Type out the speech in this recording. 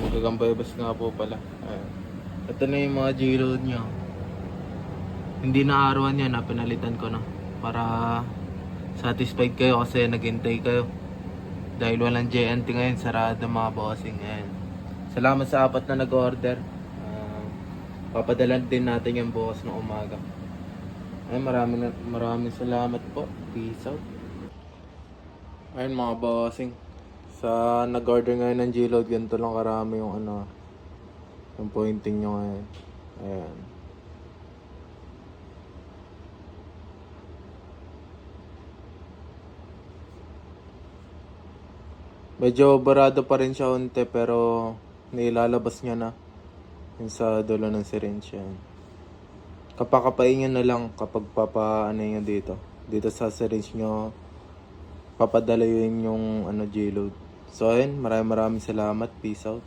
Gagambaybas nga po pala. Ayan. Ito na yung mga G-load nyo. Hindi na arawan yan, pinalitan ko na. Para satisfied kayo kasi naghintay kayo. Dahil walang JNT ngayon, sarado mga bossing. Ayan. Salamat sa apat na nag-order. Papadalan din natin yung bukas ng umaga. Ay, maraming salamat po. Peace out. Ayun mga bossing. Sa nag-order ngayon ng G-Load, ganito lang karami yung yung pointing nyo ngayon. Ayan. Medyo barado pa rin siya unti pero nailalabas niya na yung sa dulo ng syringe yan. Kapakapain nyo na lang kapag papaano nyo dito. Dito sa syringe nyo, papadala yun yung G-Load. So ayun, maraming salamat. Peace out.